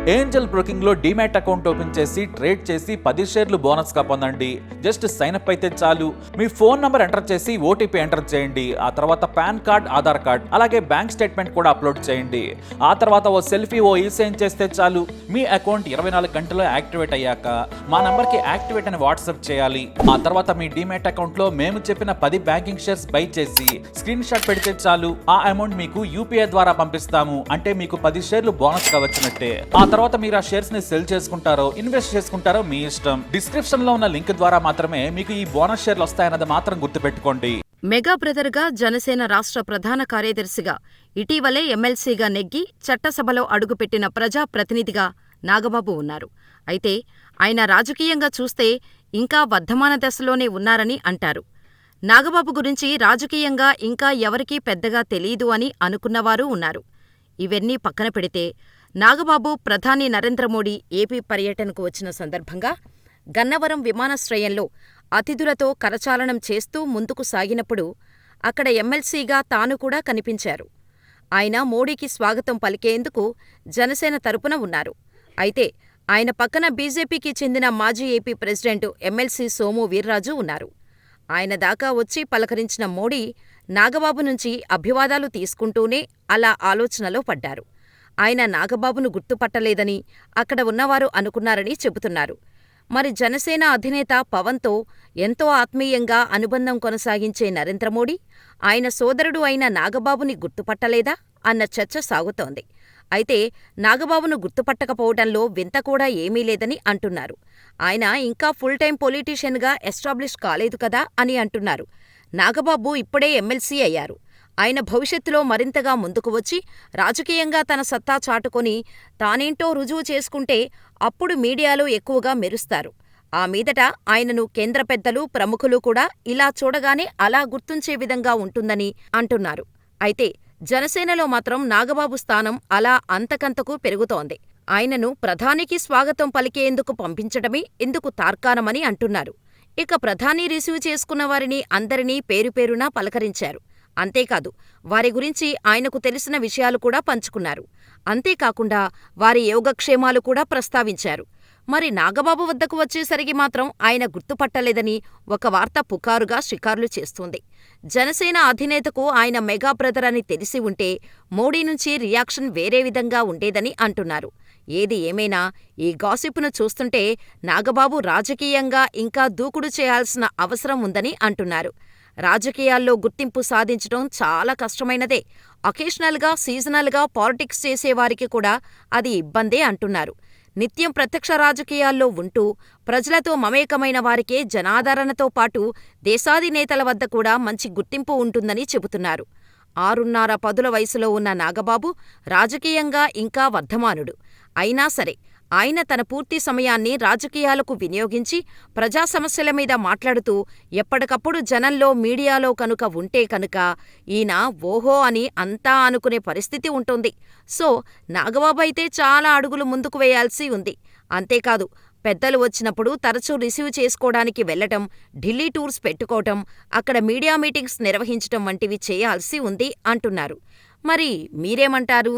Angel broking లో demat account open చేసి trade చేసి 10 షేర్లు బోనస్ గా పొందండి. జస్ట్ సైన్ అప్ అయితే చాలు. మీ ఫోన్ నంబర్ ఎంటర్ చేసి ఓటీపీ ఎంటర్ చేయండి. ఆ తర్వాత పాన్ కార్డ్, ఆధార్ కార్డ్, అలాగే బ్యాంక్ స్టేట్మెంట్ కూడా అప్లోడ్ చేయండి. ఆ తర్వాత ఓ సెల్ఫీ, ఓ ఈ-సైన్ చేస్తే చాలు. మీ అకౌంట్ 24 గంటల్లో యాక్టివేట్ అయ్యాక మా నంబర్ కి యాక్టివేట్ అని వాట్సాప్ చేయాలి. ఆ తర్వాత మీ డీమ్యాట్ అకౌంట్ లో మేము చెప్పిన 10 బ్యాంకింగ్ షేర్స్ బై చేసి స్క్రీన్ షాట్ పెడితే చాలు. ఆ అమౌంట్ మీకు యూపీఐ ద్వారా పంపిస్తాము. అంటే మీకు 10 షేర్లు బోనస్ గా వచ్చినట్టే. ఆ తర్వాత మీరు ఆ షేర్స్ ని సెల్ చేసుకుంటారో ఇన్వెస్ట్ చేసుకుంటారో మీ ఇష్టం. డిస్క్రిప్షన్ లో ఉన్న లింక్ ద్వారా మాత్రమే మీకు ఈ బోనస్ షేర్లు వస్తాయన్నది మాత్రం గుర్తుపెట్టుకోండి. మెగా బ్రదర్గా జనసేన రాష్ట్ర ప్రధాన కార్యదర్శిగా ఇటీవలే ఎమ్మెల్సీగా నెగ్గి చట్టసభలో అడుగుపెట్టిన ప్రజాప్రతినిధిగా నాగబాబు ఉన్నారు. అయితే ఆయన రాజకీయంగా చూస్తే ఇంకా వర్ధమాన దశలోనే ఉన్నారని అంటారు. నాగబాబు గురించి రాజకీయంగా ఇంకా ఎవరికీ పెద్దగా తెలీదు అని అనుకున్నవారూ ఉన్నారు. ఇవన్నీ పక్కన పెడితే నాగబాబు ప్రధాని నరేంద్ర మోడీ ఏపీ పర్యటనకు వచ్చిన సందర్భంగా గన్నవరం విమానాశ్రయంలో అతిథులతో కరచాలనం చేస్తూ ముందుకు సాగినప్పుడు అక్కడ ఎమ్మెల్సీగా తాను కూడా కనిపించారు. ఆయన మోడీకి స్వాగతం పలికేందుకు జనసేన తరపున ఉన్నారు. అయితే ఆయన పక్కన బీజేపీకి చెందిన మాజీ AP president MLC Somu Veerraju ఉన్నారు. ఆయన దాకా వచ్చి పలకరించిన మోడీ నాగబాబు నుంచి అభివాదాలు తీసుకుంటూనే అలా ఆలోచనలో పడ్డారు. ఆయన నాగబాబును గుర్తుపట్టలేదని అక్కడ ఉన్నవారు అనుకున్నారని చెబుతున్నారు. మరి జనసేన అధినేత పవన్తో ఎంతో ఆత్మీయంగా అనుబంధం కొనసాగించే నరేంద్ర మోడీ ఆయన సోదరుడు అయిన నాగబాబుని గుర్తుపట్టలేదా అన్న చర్చ సాగుతోంది. అయితే నాగబాబును గుర్తుపట్టకపోవడంలో వింత కూడా ఏమీ లేదని అంటున్నారు. ఆయన ఇంకా ఫుల్ టైం పొలిటీషియన్గా ఎస్టాబ్లిష్ కాలేదు కదా అని అంటున్నారు. నాగబాబు ఇప్పుడే ఎమ్మెల్సీ అయ్యారు. ఆయన భవిష్యత్తులో మరింతగా ముందుకు వచ్చి రాజకీయంగా తన సత్తా చాటుకొని తానేంటో రుజువు చేసుకుంటే అప్పుడు మీడియాలో ఎక్కువగా మెరుస్తారు. ఆ మీదట ఆయనను కేంద్ర పెద్దలు, ప్రముఖులు కూడా ఇలా చూడగానే అలా గుర్తుంచే విధంగా ఉంటుందని అంటున్నారు. అయితే జనసేనలో మాత్రం నాగబాబు స్థానం అలా అంతకంతకు పెరుగుతోంది. ఆయనను ప్రధానికి స్వాగతం పలికేందుకు పంపించడమే ఇందుకు తార్కాణమని అంటున్నారు. ఇక ప్రధాని రిసీవ్ చేసుకున్న వారిని అందరినీ పేరుపేరునా పలకరించారు. అంతేకాదు వారి గురించి ఆయనకు తెలిసిన విషయాలు కూడా పంచుకున్నారు. అంతేకాకుండా వారి యోగక్షేమాలు కూడా ప్రస్తావించారు. మరి నాగబాబు వద్దకు వచ్చేసరికి మాత్రం ఆయన గుర్తుపట్టలేదని ఒక వార్త పుకారుగా షికార్లు చేస్తోంది. జనసేన అధినేతకు ఆయన మెగా బ్రదర్ అని తెలిసి ఉంటే మోడీ నుంచి రియాక్షన్ వేరే విధంగా ఉండేదని అంటున్నారు. ఏది ఏమైనా ఈ గాసిప్ను చూస్తుంటే నాగబాబు రాజకీయంగా ఇంకా దూకుడు చేయాల్సిన అవసరం ఉందని అంటున్నారు. రాజకీయాల్లో గుర్తింపు సాధించడం చాలా కష్టమైనదే. అకేషనల్గా, సీజనల్గా పాలిటిక్స్ చేసేవారికి కూడా అది ఇబ్బందే అంటున్నారు. నిత్యం ప్రత్యక్ష రాజకీయాల్లో ఉంటూ ప్రజలతో మమేకమైన వారికే జనాదరణతో పాటు దేశాధినేతల వద్ద కూడా మంచి గుర్తింపు ఉంటుందని చెబుతున్నారు. 6.5 పదుల వయసులో ఉన్న నాగబాబు రాజకీయంగా ఇంకా వర్ధమానుడు. అయినా సరే ఆయన తన పూర్తి సమయాన్ని రాజకీయాలకు వినియోగించి ప్రజా సమస్యల మీద మాట్లాడుతూ ఎప్పటికప్పుడు జనంలో, మీడియాలో కనుక ఉంటే కనుక ఈయన ఓహో అని అంతా అనుకునే పరిస్థితి ఉంటుంది. సో నాగబాబు అయితే చాలా అడుగులు ముందుకు వేయాల్సి ఉంది. అంతేకాదు పెద్దలు వచ్చినప్పుడు తరచూ రిసీవ్ చేసుకోవడానికి వెళ్లటం, ఢిల్లీ టూర్స్ పెట్టుకోవటం, అక్కడ మీడియా మీటింగ్స్ నిర్వహించటం వంటివి చేయాల్సి ఉంది అంటున్నారు. మరి మీరేమంటారు?